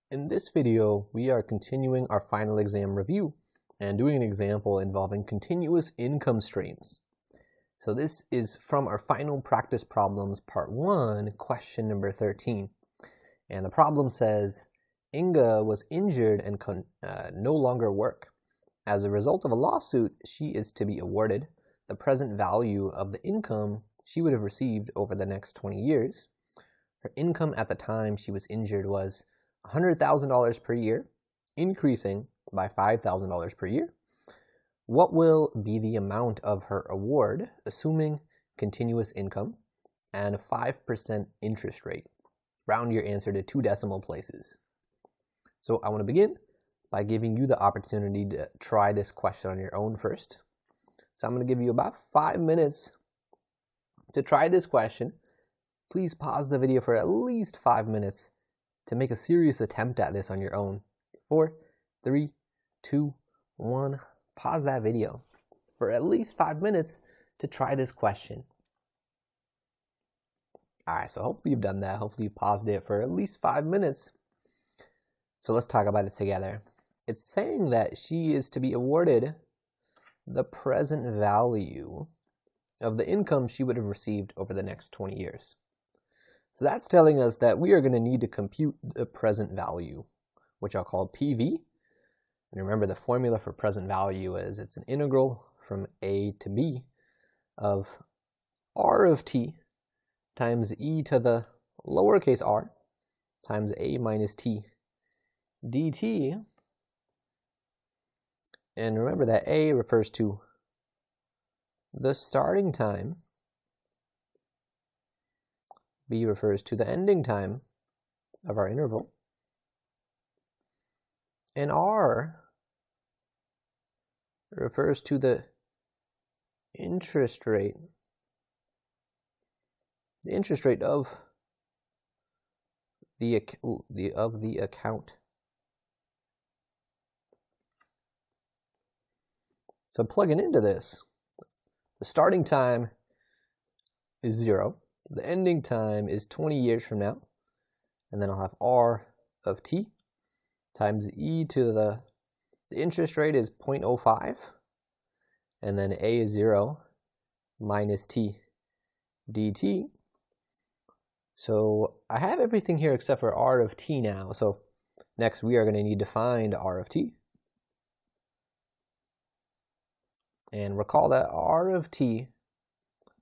In this video, we are continuing our final exam review and doing an example involving continuous income streams. So this is from our final practice problems part 1, question number 13. And the problem says, Inga was injured and can no longer work. As a result of a lawsuit, she is to be awarded the present value of the income she would have received over the next 20 years. Her income at the time she was injured was $100,000 per year, increasing by $5,000 per year. What will be the amount of her award, assuming continuous income and a 5% interest rate? Round your answer to 2 decimal places. So I want to begin by giving you the opportunity to try this question on your own first. So I'm going to give you about 5 minutes to try this question. Please pause the video for at least 5 minutes to make a serious attempt at this on your own. 4, 3, 2, 1. Pause that video for at least 5 minutes to try this question. Alright, so hopefully you've done that. Hopefully you paused it for at least 5 minutes. So let's talk about it together. It's saying that she is to be awarded the present value of the income she would have received over the next 20 years. So that's telling us that we are going to need to compute the present value, which I'll call PV. And remember, the formula for present value is it's an integral from a to b of r of t times e to the lowercase r times a minus t dt. And remember that a refers to the starting time, b refers to the ending time of our interval, and r refers to the interest rate. The interest rate of the account. So plugging into this, the starting time is 0. The ending time is 20 years from now. And then I'll have r of t times e to the interest rate is 0.05. And then a is 0 minus t dt. So I have everything here except for r of t now. So next we are going to need to find r of t. And recall that r of t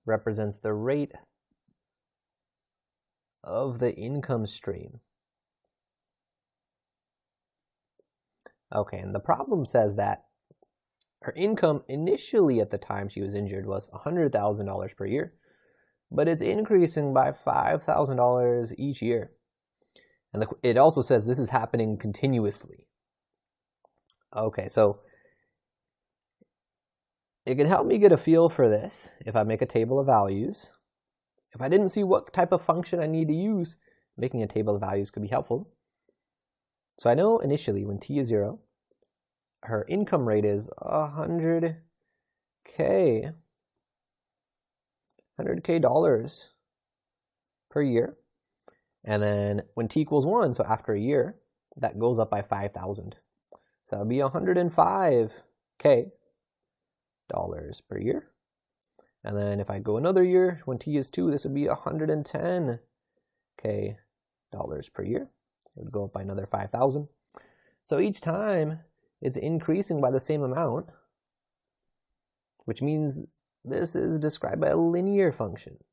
represents the rate of the income stream. Okay, and the problem says that her income initially at the time she was injured was $100,000 per year, but it's increasing by $5,000 each year. And it also says this is happening continuously. Okay, so it can help me get a feel for this if I make a table of values. If I didn't see what type of function I need to use, making a table of values could be helpful. So I know initially when t is 0, her income rate is $100K dollars per year. And then when t equals 1, so after a year, that goes up by 5,000. So that would be $105K dollars per year. And then if I go another year, when t is 2, this would be $110K dollars per year. It would go up by another 5,000. So each time it's increasing by the same amount, which means this is described by a linear function.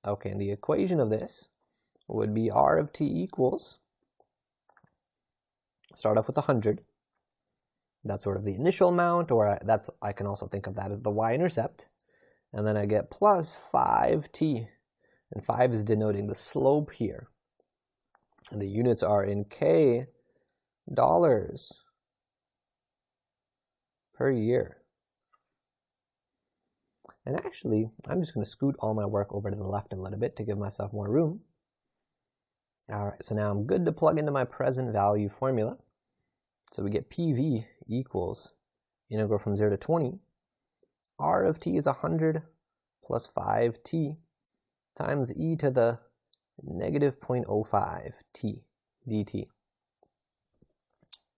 Okay, and the equation of this would be r of t equals, start off with 100. That's sort of the initial amount, or I can also think of that as the y-intercept. And then I get plus 5t, and 5 is denoting the slope here. And the units are in K dollars per year. And actually, I'm just going to scoot all my work over to the left a little bit to give myself more room. Alright, so now I'm good to plug into my present value formula. So we get PV equals integral from 0 to 20. R of t is 100 plus 5t times e to the negative 0.05 t dt.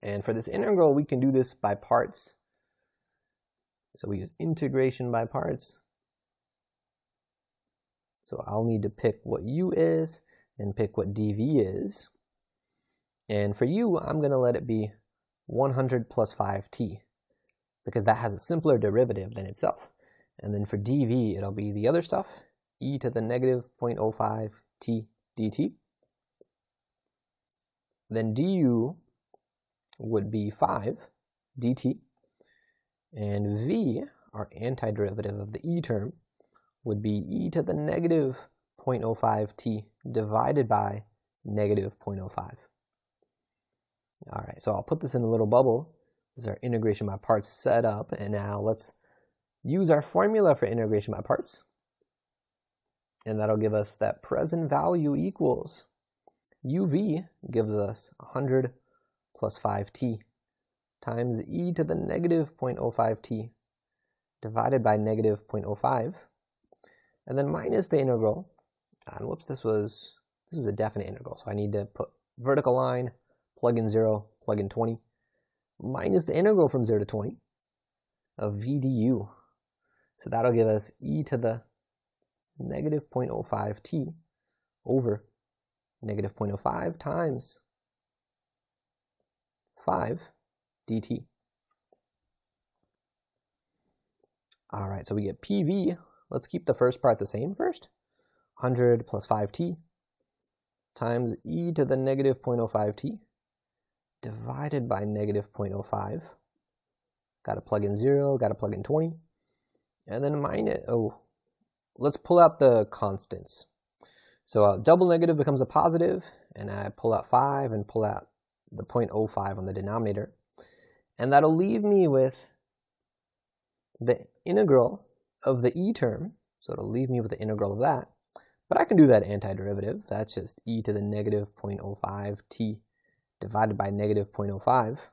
And for this integral, we can do this by parts. So we use integration by parts. So I'll need to pick what u is and pick what dv is. And for u, I'm going to let it be 100 plus 5t, because that has a simpler derivative than itself. And then for dv, it'll be the other stuff, e to the negative 0.05 t dt. Then du would be 5 dt. And v, our antiderivative of the e term, would be e to the negative 0.05 t divided by negative 0.05. All right, so I'll put this in a little bubble. This is our integration by parts set up. And now let's use our formula for integration by parts. And that'll give us that present value equals uv gives us 100 plus 5t times e to the negative 0.05t divided by negative 0.05. And then minus the integral. And whoops, this is a definite integral. So I need to put vertical line, plug in 0, plug in 20, minus the integral from 0 to 20 of v du. So that'll give us e to the negative 0.05t over negative 0.05 times 5 dt. All right, so we get PV. Let's keep the first part the same first. 100 plus 5t times e to the negative 0.05t divided by negative 0.05. Got to plug in 0, got to plug in 20. And then let's pull out the constants. So a double negative becomes a positive, and I pull out 5 and pull out the 0.05 on the denominator. And that'll leave me with the integral of the e term. So it'll leave me with the integral of that. But I can do that antiderivative. That's just e to the negative 0.05 t divided by negative 0.05.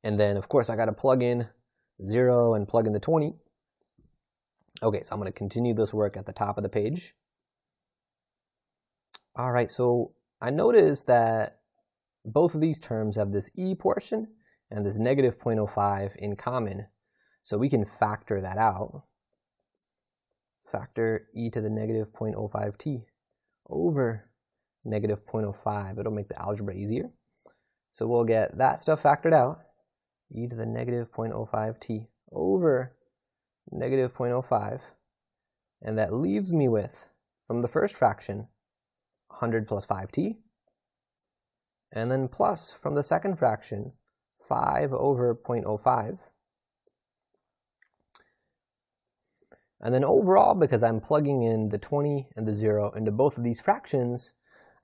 And then, of course, I got to plug in 0 and plug in the 20. Okay, so I'm going to continue this work at the top of the page. All right, so I noticed that both of these terms have this e portion and this negative 0.05 in common. So we can factor that out. Factor e to the negative 0.05t over negative 0.05. It'll make the algebra easier. So we'll get that stuff factored out. E to the negative 0.05t over negative 0.05. And that leaves me with, from the first fraction, 100 plus 5t. And then plus, from the second fraction, 5 over 0.05. And then overall, because I'm plugging in the 20 and the 0 into both of these fractions,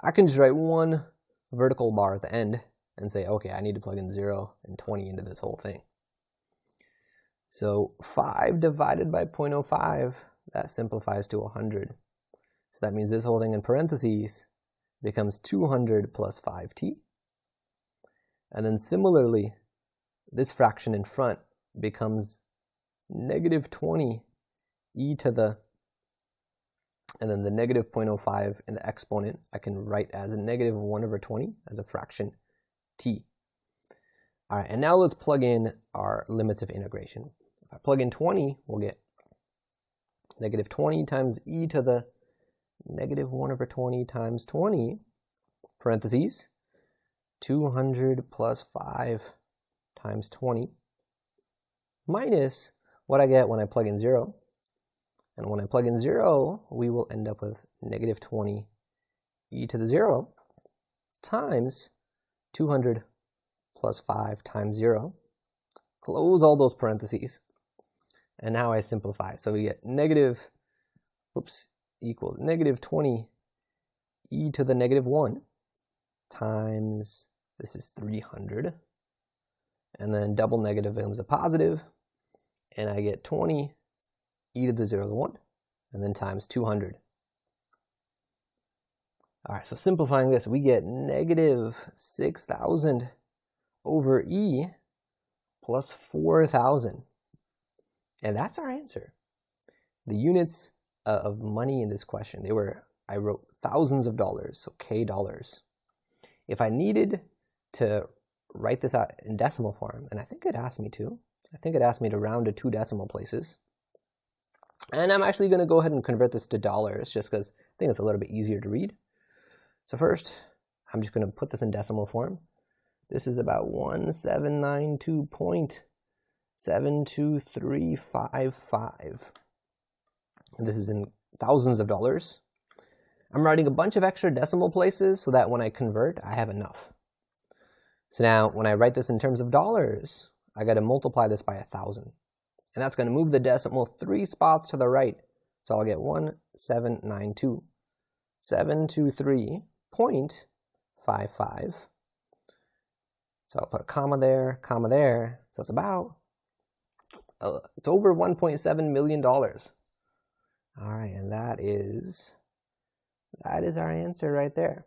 I can just write one vertical bar at the end and say, okay, I need to plug in 0 and 20 into this whole thing. So 5 divided by 0.05, that simplifies to 100. So that means this whole thing in parentheses becomes 200 plus 5t. And then similarly, this fraction in front becomes negative 20 e to the, and then the negative 0.05 in the exponent, I can write as a negative 1 over 20 as a fraction t. All right, and now let's plug in our limits of integration. If I plug in 20, we'll get negative 20 times e to the negative 1 over 20 times 20, parentheses, 200 plus 5 times 20, minus what I get when I plug in 0. And when I plug in 0, we will end up with negative 20 e to the 0 times 200 plus 5 times 0. Close all those parentheses. And now I simplify. So we get equals negative 20 e to the negative 1 times, this is 300. And then double negative becomes a positive. And I get 20 e to the 0 to the 1, and then times 200. All right, so simplifying this, we get negative 6,000 over e plus 4,000. And that's our answer. The units of money in this question, I wrote thousands of dollars, so K dollars. if I needed to write this out in decimal form, and I think it asked me to. I think it asked me to round to 2 decimal places. And I'm actually going to go ahead and convert this to dollars just because I think it's a little bit easier to read. So first, I'm just going to put this in decimal form. This is about 1792.72355. And this is in thousands of dollars. I'm writing a bunch of extra decimal places so that when I convert, I have enough. So now, when I write this in terms of dollars, I got to multiply this by 1,000. And that's going to move the decimal 3 spots to the right. So I'll get 1792.723.55. So I'll put a comma there, so it's about, it's over $1.7 million. All right, and that is our answer right there.